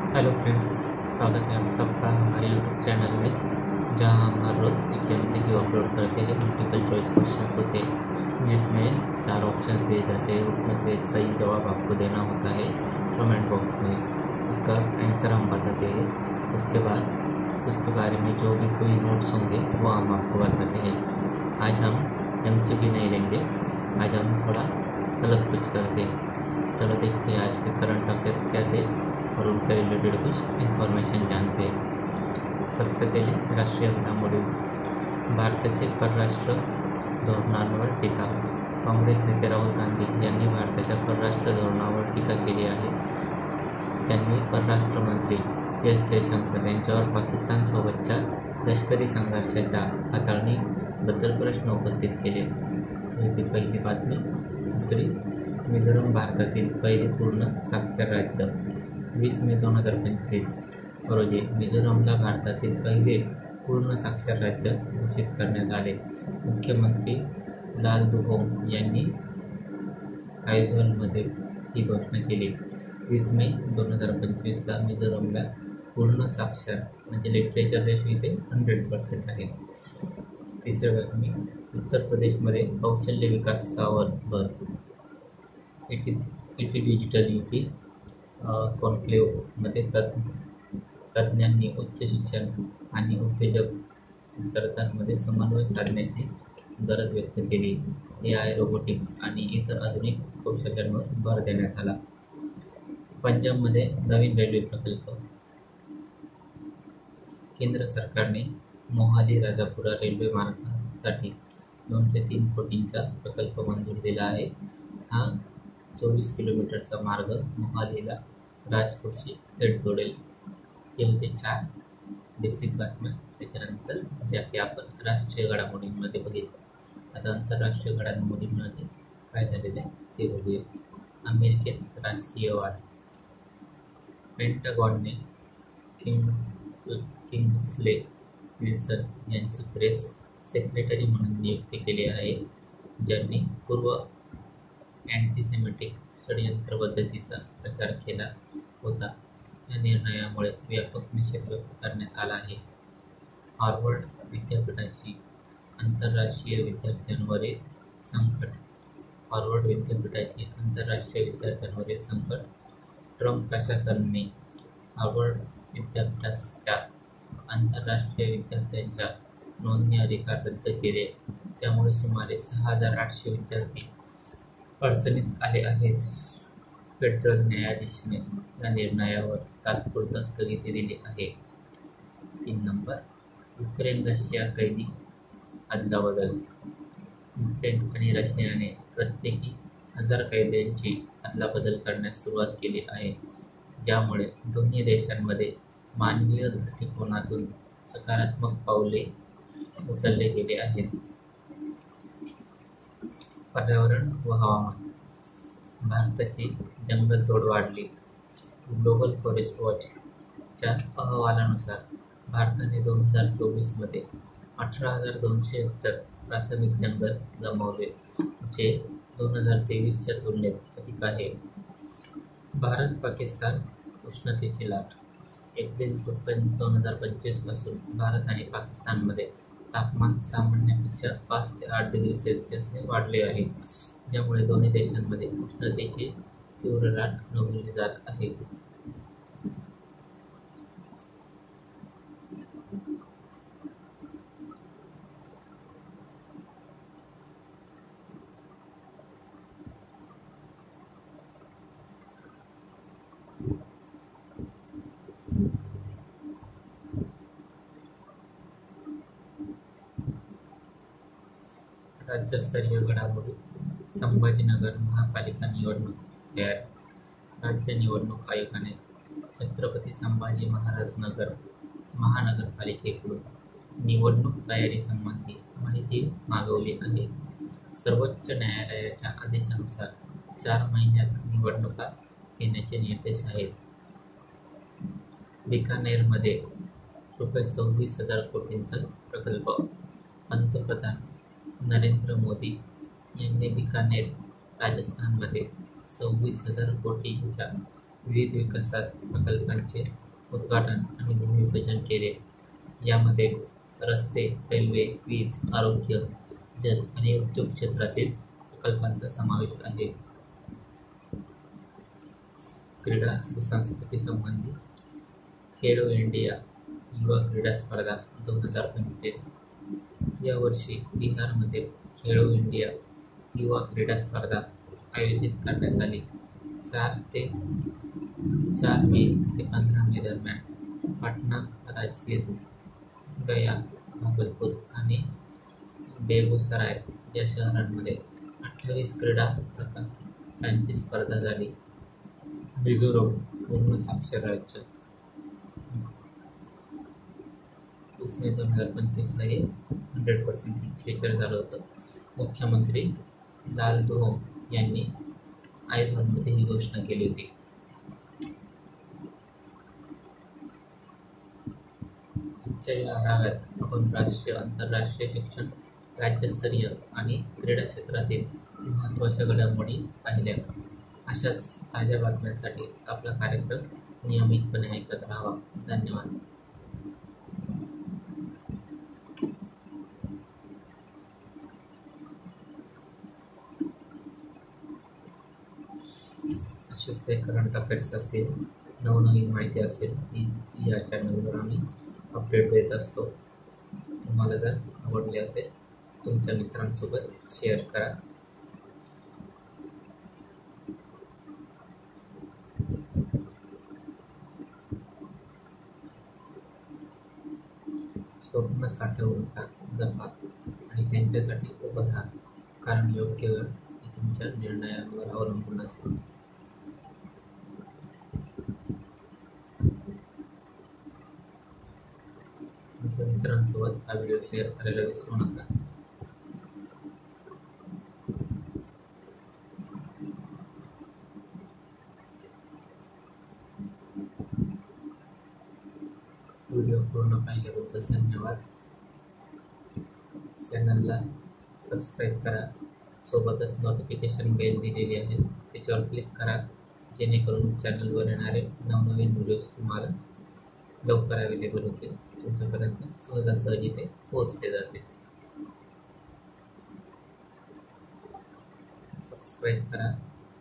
Hello friends, स्वागत है आप सबका हमारे यूट्यूब चैनल में, जहां हम हर रोज़ एक MCQ अपलोड करते हैं। मल्टीपल चॉइस क्वेश्चंस होते हैं जिसमें 4 ऑप्शंस दिए जाते हैं। उसमें से एक सही जवाब आपको देना होता है कमेंट बॉक्स में। उसका आंसर हम बताते हैं। उसके बाद उसके बारे में जो भी कोई नोट्स होंगे वो हम आपको बताते हैं। आज हम MCQ नहीं लेंगे, आज हम थोड़ा अलग कुछ करते हैं। चलो देखते हैं आज के करंट अफेयर्स क्या थे और उनके रिलेटेड कुछ इन्फॉर्मेशन जानते हैं। सबसे पहले राष्ट्रीय घडामोडी, भारताचे परराष्ट्र धोरणांवर टीका। काँग्रेस नेते राहुल गांधी यांनी भारताच्या परराष्ट्र धोरणावर टीका केली आहे। त्यांनी परराष्ट्र मंत्री एस जयशंकर यांच्यावर पाकिस्तानसोबतच्या लष्करी संघर्षाच्या हाताळणीबद्दल प्रश्न उपस्थित केले। ही पहिली बातमी। दुसरी, मिझोरम भारतातील पहिले पूर्ण साक्षर राज्य। 20 मे 2025 रोजी मिझोरमला भारतातील पहिले पूर्ण साक्षर राज्य घोषित करण्यात आले। मुख्यमंत्री लालदुहोम यांनी आयझॉलमध्ये ही घोषणा केली। 20 मे 2025ला मिझोरमला पूर्ण साक्षर म्हणजे लिटरेचर रेशो इथे 100% आहे। तिसरी बातमी, उत्तर प्रदेशमध्ये कौशल्य विकासावर भर। इटी डिजिटल यूपी कॉन्क्लेव्हमध्ये तज्ज्ञांनी उच्च शिक्षण आणि उद्योजकतांमध्ये समन्वय साधण्याची गरज व्यक्त केली। AI, रोबोटिक्स आणि इतर आधुनिक कौशल्यांवर भर देण्यात आला। पंजाबमध्ये नवीन रेल्वे प्रकल्प। केंद्र सरकारने मोहाली राजापुरा रेल्वे मार्गासाठी 203 कोटींचा प्रकल्प मंजूर दिला आहे। हा 24 किलोमीटरचा मार्ग मोहालीला राजकोटशी थेट जोडेल। हे होते 4 बेसिक बातम्या। त्याच्यानंतर ज्या की आपण राष्ट्रीय घडामोडींमध्ये बघितलं, आता आंतरराष्ट्रीय घडामोडींमध्ये काय झालेलं आहे ते बघूया। अमेरिकेत राजकीय वाद। पेंटागॉनने किंग्सले विल्सन यांची प्रेस सेक्रेटरी म्हणून नियुक्ती केली आहे, ज्यांनी पूर्व अँटीसेमिटिक षडयंत्र पद्धतीचा प्रचार केला होता। या निर्णयामुळे व्यापक निषेध व्यक्त करण्यात आला आहे। हार्वर्ड विद्यापीठाची आंतरराष्ट्रीय विद्यार्थ्यांवरील संकट। हार्वर्ड विद्यापीठाची आंतरराष्ट्रीय विद्यार्थ्यांवरील संकट। ट्रम्प प्रशासनाने हार्वर्ड विद्यापीठाच्या आंतरराष्ट्रीय विद्यार्थ्यांच्या नोंदणी अधिकार रद्द केले, त्यामुळे सुमारे 6,800 विद्यार्थी अडचणीत आले आहेत। फेडरल न्यायाधीशाने या निर्णयावर तात्पुरता स्थगिती दिली आहे। 3 नंबर, युक्रेन रशिया कैदी अदलाबदल। युक्रेन आणि रशियाने प्रत्येकी 1000 कैद्यांची अदलाबदल करण्यास सुरुवात केली आहे, ज्यामुळे दोन्ही देशांमध्ये मानवीय दृष्टिकोनातून सकारात्मक पावले उचलले गेले आहेत। पर्यावरण व हवामान। भारताची जंगलतोड वाढली। ग्लोबल फॉरेस्ट वॉचच्या अहवालानुसार भारताने 2024 मध्ये 18,200 हेक्टर प्राथमिक जंगल गमावले, जे 2023च्या तुलनेत अधिक आहे। भारत पाकिस्तान उष्णतेची लाट। एप्रिल 2025 पासून भारत आणि पाकिस्तानमध्ये तापमान सामान्यापेक्षा 5 ते 8 डिग्री सेल्सिअसने वाढले आहे, ज्यामुळे दोन्ही देशांमध्ये उष्णतेची तीव्र लाट अनुभवली जात आहे। राज्यस्तरीय घडामोडी। संभाजीनगर महापालिका निवडणूक तयारी। राज्य निवडणूक आयोगाने छत्रपती संभाजी महाराज नगर महानगरपालिकेकडून निवडणूक तयारीसंबंधी माहिती मागवली आहे। सर्वोच्च न्यायालयाच्या आदेशानुसार 4 महिन्यात निवडणुका घेण्याचे निर्देश आहेत। बिकानेरमध्ये ₹26,000 कोटींचा प्रकल्प। पंतप्रधान नरेंद्र मोदी यांनी बिकानेर, राजस्थानमध्ये 26,000 कोटींच्या विविध विकास प्रकल्पांचे उद्घाटन आणि भूमिपूजन केले. यामध्ये रस्ते, रेल्वे, वीज, आरोग्य, जल आणि उद्योग क्षेत्रातील प्रकल्पांचा समावेश आहे. क्रीडा व संस्कृती संबंधी खेलो इंडिया युवा क्रीडा स्पर्धा 2025 यावर्षी बिहारमध्ये खेलो इंडिया युवा क्रीडा स्पर्धा आयोजित करण्यात आली. 4 मे ते 15 मे दरम्यान पाटणा, राजगीर, गया, भागलपूर आणि बेगूसराय या शहरांमध्ये 28 क्रीडा प्रकारांची स्पर्धा झाली. मिझोरम पूर्ण साक्षर राज्य. 30 मे 2025 हे 100% लिटरेचर झालं होतं. मुख्यमंत्री लाल दुहोम यांनी आयझॉनमध्ये ही घोषणा केली होती. आजच्या या आढाव्यात आपण राष्ट्रीय, आंतरराष्ट्रीय शिक्षण, राज्यस्तरीय आणि क्रीडा क्षेत्रातील महत्त्वाच्या घडामोडी पाहिल्या. अशाच ताज्या बातम्यांसाठी आपला कार्यक्रम नियमितपणे ऐकत राहावा. धन्यवाद. असेच काही करंट अफेअर्स असतील, नवनवीन माहिती असेल ती या चॅनलवर आम्ही अपडेट देत असतो. तुम्हाला जर आवडले असेल तुमच्या मित्रांसोबत शेअर करा. स्वप्न साठवून जपा आणि त्यांच्यासाठी उभं राहा, कारण योग्य वेळ ही तुमच्या निर्णयांवर अवलंबून असते. तुमच्या मित्रांसोबत हा व्हिडिओ शेअर करायला विसरू नका. व्हिडिओ पूर्ण पाहिल्याबद्दल धन्यवाद. चॅनलला सबस्क्राईब करा. सोबतच नोटिफिकेशन बेल दिलेली आहे, त्याच्यावर क्लिक करा, जेणेकरून चॅनलवर येणारे नवनवीन व्हिडिओज तुम्हाला लवकर अवेलेबल होतील, तुमच्यापर्यंत सहजासहजी ते पोहोचले जातील. सबस्क्राईब करा,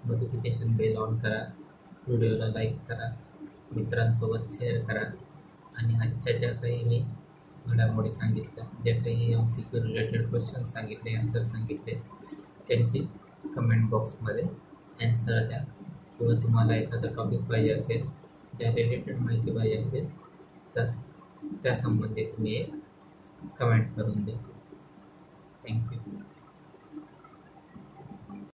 नोटिफिकेशन बेल ऑन करा, व्हिडिओला लाईक करा, मित्रांसोबत शेअर करा आणि आजच्या ज्या काही मी घडामोडी सांगितल्या, ज्या काही MCQ रिलेटेड क्वेश्चन सांगितले, आन्सर सांगितले, त्यांची कमेंट बॉक्समध्ये ॲन्सर द्या. किंवा तुम्हाला एखादा टॉपिक पाहिजे असेल, ज्या रिलेटेड माहिती पाहिजे असेल तर त्यासंबंधी तुम्ही एक कमेंट करून द्या. थँक्यू.